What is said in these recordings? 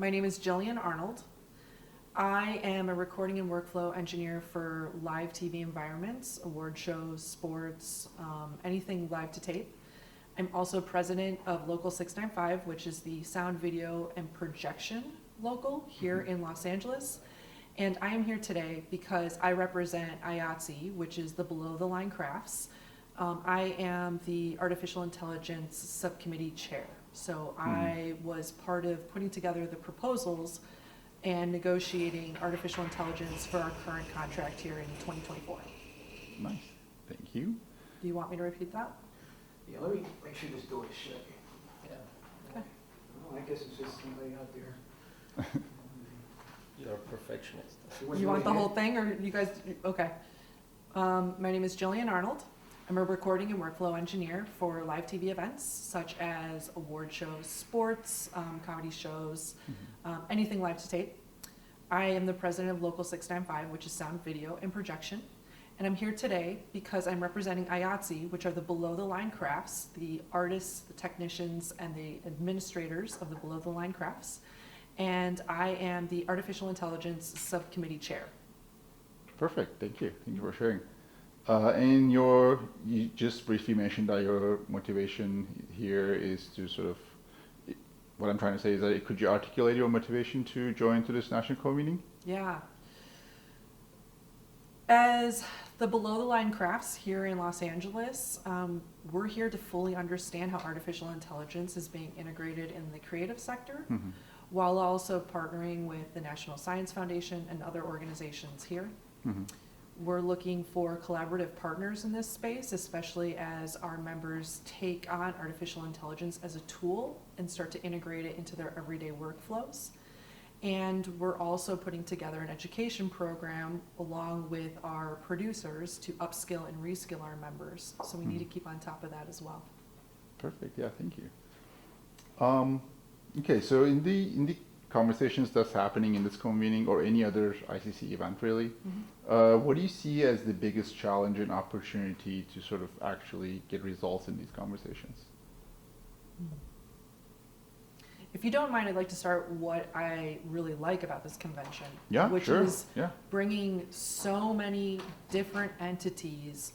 My name is Jillian Arnold. I am a recording and workflow engineer for live TV environments, award shows, sports, anything live to tape. I'm also president of Local 695, which is the sound, video, and projection local here in Los Angeles. And I am here today because I represent IATSE, which is the Below the Line Crafts. I am the Artificial Intelligence Subcommittee Chair. So I was part of putting together the proposals and negotiating artificial intelligence for our current contract here in 2024. Nice, thank you. Do you want me to repeat that? Yeah, let me make sure this door is shut. Yeah, Okay. Well, I guess it's just somebody out there. you're a perfectionist. You want the whole thing, or you guys, okay. My name is Jillian Arnold. I'm a recording and workflow engineer for live TV events, such as award shows, sports, comedy shows, anything live to tape. I am the president of Local 695, which is sound, video, and projection. And I'm here today because I'm representing IATSE, which are the Below the Line Crafts, the artists, the technicians, and the administrators of the Below the Line Crafts. And I am the Artificial Intelligence Subcommittee Chair. Perfect, thank you. Thank you for sharing. You just briefly mentioned that your motivation here is to sort of, what I'm trying to say is that could you articulate your motivation to join to this national co-meeting? Yeah. As the Below the Line Crafts here in Los Angeles, we're here to fully understand how artificial intelligence is being integrated in the creative sector, while also partnering with the National Science Foundation and other organizations here. We're looking for collaborative partners in this space, especially as our members take on artificial intelligence as a tool and start to integrate it into their everyday workflows. And we're also putting together an education program along with our producers to upskill and reskill our members. So we need to keep on top of that as well. Perfect, yeah, thank you. Okay, so in the conversations that's happening in this convening or any other ICC event really, what do you see as the biggest challenge and opportunity to sort of actually get results in these conversations? If you don't mind, I'd like to start what I really like about this convention, Yeah, which sure. is bringing so many different entities,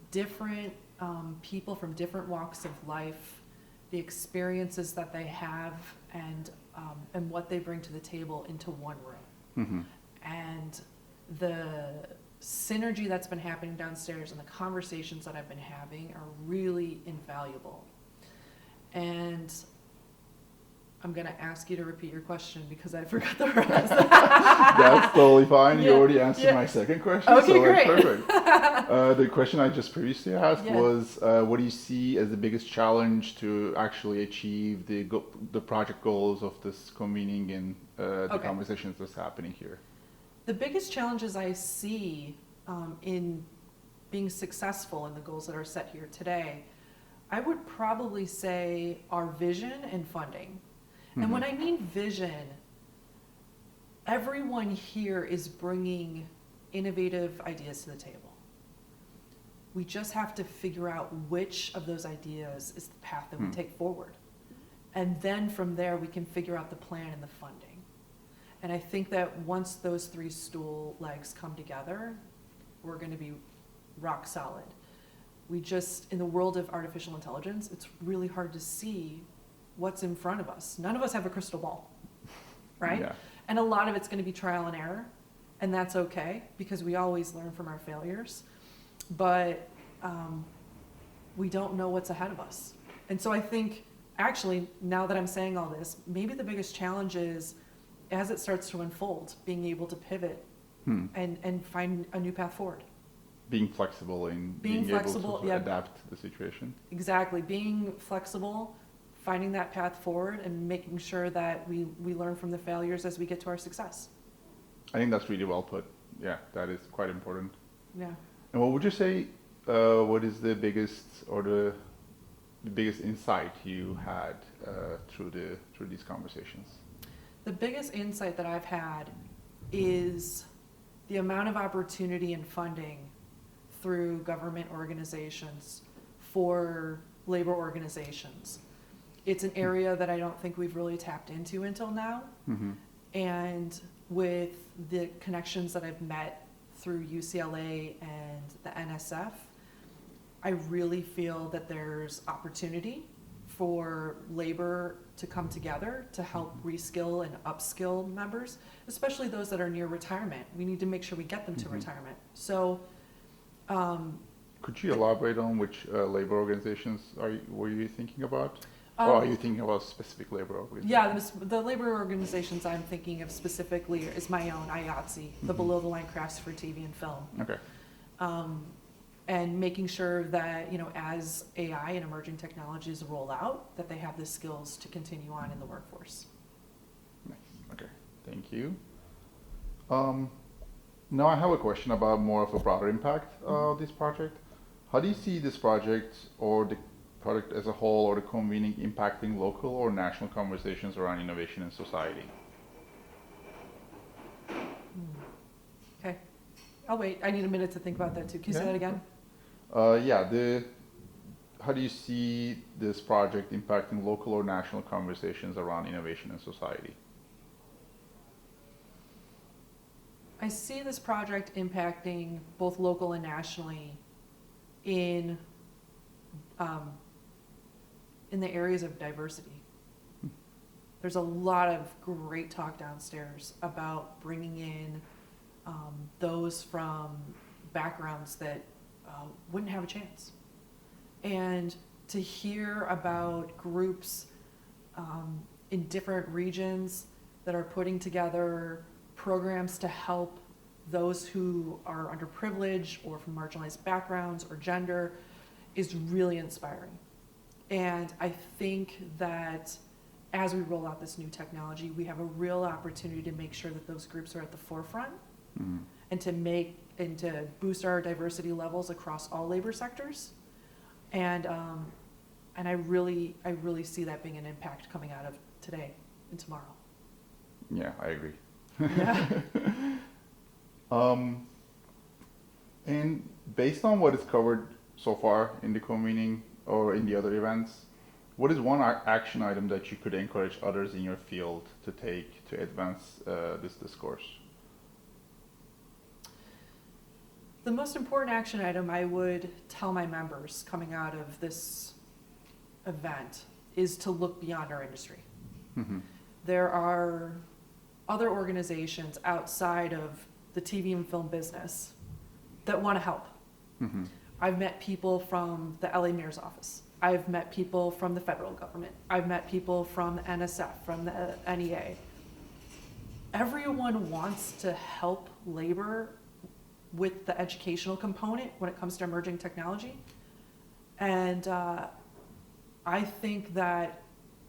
different people from different walks of life, the experiences that they have, and what they bring to the table into one room. And the synergy that's been happening downstairs and the conversations that I've been having are really invaluable. And I'm going to ask you to repeat your question because I forgot the rest. That's totally fine. You already answered my second question. Okay, so great. Perfect. The question I just previously asked was, what do you see as the biggest challenge to actually achieve the project goals of this convening and the conversations that's happening here? The biggest challenges I see in being successful in the goals that are set here today, I would probably say are vision and funding. And when I mean vision, everyone here is bringing innovative ideas to the table. We just have to figure out which of those ideas is the path that we take forward. And then from there, we can figure out the plan and the funding. And I think that once those three stool legs come together, we're going to be rock solid. We just, in the world of artificial intelligence, it's really hard to see what's in front of us. None of us have a crystal ball, right? Yeah. And a lot of it's going to be trial and error, and that's okay because we always learn from our failures. But we don't know what's ahead of us. And so I think, actually, now that I'm saying all this, maybe the biggest challenge is, as it starts to unfold, being able to pivot and find a new path forward. Being flexible and being able to adapt to the situation. Exactly. Being flexible, finding that path forward, and making sure that we learn from the failures as we get to our success. I think that's really well put. Yeah, that is quite important. Yeah. And what would you say, what is the biggest or the biggest insight you had through these conversations? The biggest insight that I've had is the amount of opportunity and funding through government organizations for labor organizations. It's an area that I don't think we've really tapped into until now. Mm-hmm. And with the connections that I've met through UCLA and the NSF, I really feel that there's opportunity for labor to come together to help reskill and upskill members, especially those that are near retirement. We need to make sure we get them to Mhm. retirement. So, Could you elaborate on which labor organizations were you thinking about? Or are you thinking about specific labor organizations? yeah, the labor organizations I'm thinking of specifically is my own IATSE, the Mhm. Below the Line Crafts for TV and Film. Okay. And making sure that, you know, as AI and emerging technologies roll out, that they have the skills to continue on in the workforce. Nice. Okay. Thank you. Now I have a question about more of a broader impact of this project. How do you see this project or the project as a whole or the convening impacting local or national conversations around innovation in society? Okay, I'll wait. I need a minute to think about that too. Can you say Yeah. that again? How do you see this project impacting local or national conversations around innovation in society? I see this project impacting both local and nationally in the areas of diversity. There's a lot of great talk downstairs about bringing in those from backgrounds that wouldn't have a chance. And to hear about groups in different regions that are putting together programs to help those who are underprivileged or from marginalized backgrounds or gender is really inspiring. And I think that as we roll out this new technology, we have a real opportunity to make sure that those groups are at the forefront Mm-hmm. and to boost our diversity levels across all labor sectors. And I really see that being an impact coming out of today and tomorrow. Yeah, I agree. Yeah. And based on what is covered so far in the convening or in the other events, what is one action item that you could encourage others in your field to take to advance this discourse? The most important action item I would tell my members coming out of this event is to look beyond our industry. Mm-hmm. There are other organizations outside of the TV and film business that want to help. Mm-hmm. I've met people from the LA Mayor's office. I've met people from the federal government. I've met people from the NSF, from the NEA. Everyone wants to help labor with the educational component when it comes to emerging technology. And I think that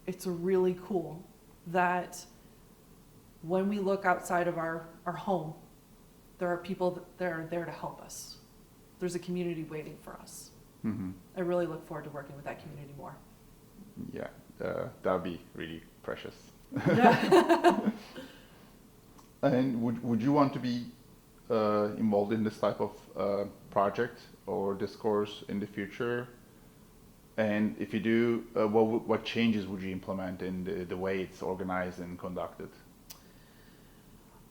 it's really cool that when we look outside of our home, there are people that are there to help us. There's a community waiting for us. Mm-hmm. I really look forward to working with that community more. Yeah, that'd be really precious. Yeah. And would you want to be involved in this type of project or discourse in the future? And if you do, what changes would you implement in the way it's organized and conducted?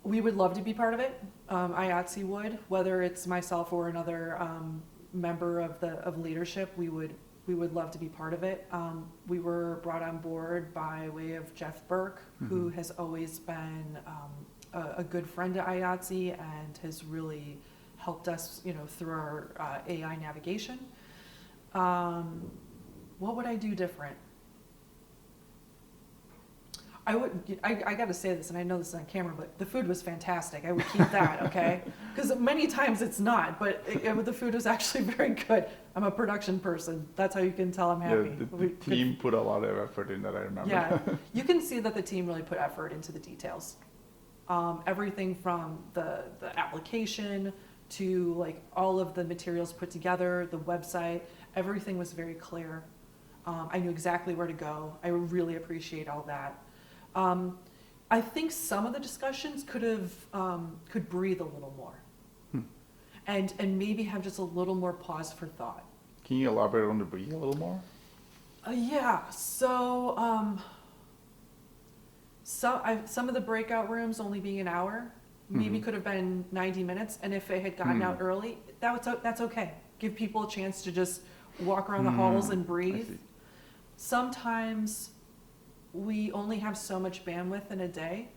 We would love to be part of it. IATSE would, whether it's myself or another member of leadership. We would love to be part of it. We were brought on board by way of Jeff Burke, who has always been a good friend to IATSE and has really helped us, you know, through our AI navigation. What would I do different? I got to say this, and I know this is on camera, but the food was fantastic. I would keep that, okay? Because many times it's not, but the food was actually very good. I'm a production person. That's how you can tell I'm happy. Yeah, the team put a lot of effort in that, I remember. Yeah, you can see that the team really put effort into the details. Everything from the application to like all of the materials put together, the website, everything was very clear. I knew exactly where to go. I really appreciate all that. I think some of the discussions could breathe a little more, and maybe have just a little more pause for thought. Can you elaborate on the breathe a little more? Yeah, so some of the breakout rooms only being an hour, maybe Mhm. could have been 90 minutes, and if it had gotten out Hmm. early, that's okay. Give people a chance to just walk around the halls and I breathe. see. Sometimes we only have so much bandwidth in a day,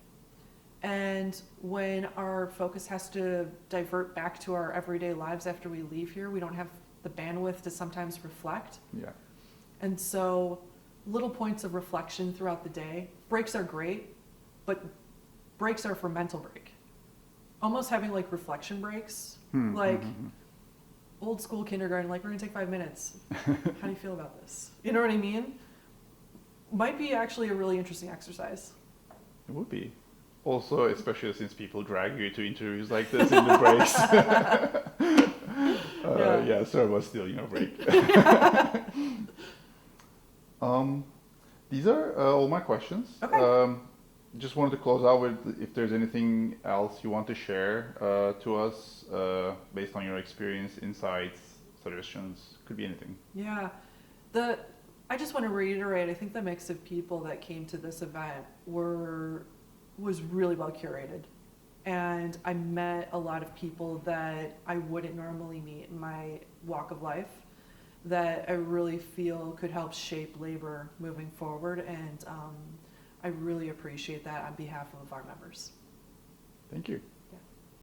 and when our focus has to divert back to our everyday lives after we leave here, we don't have the bandwidth to sometimes reflect. Yeah. And so, little points of reflection throughout the day. Breaks are great, but breaks are for mental break. Almost having like reflection breaks, Hmm, like mhm, old school kindergarten, like we're gonna take 5 minutes. How do you feel about this? You know what I mean? Might be actually a really interesting exercise. It would be. Also, especially since people drag you to interviews like this in the breaks. Yeah. Yeah, sorry about stealing your break. Um, these are all my questions. Okay. Just wanted to close out with if there's anything else you want to share to us based on your experience, insights, suggestions. Could be anything. Yeah. I just want to reiterate, I think the mix of people that came to this event was really well curated. And I met a lot of people that I wouldn't normally meet in my walk of life that I really feel could help shape labor moving forward. And I really appreciate that on behalf of our members. Thank you.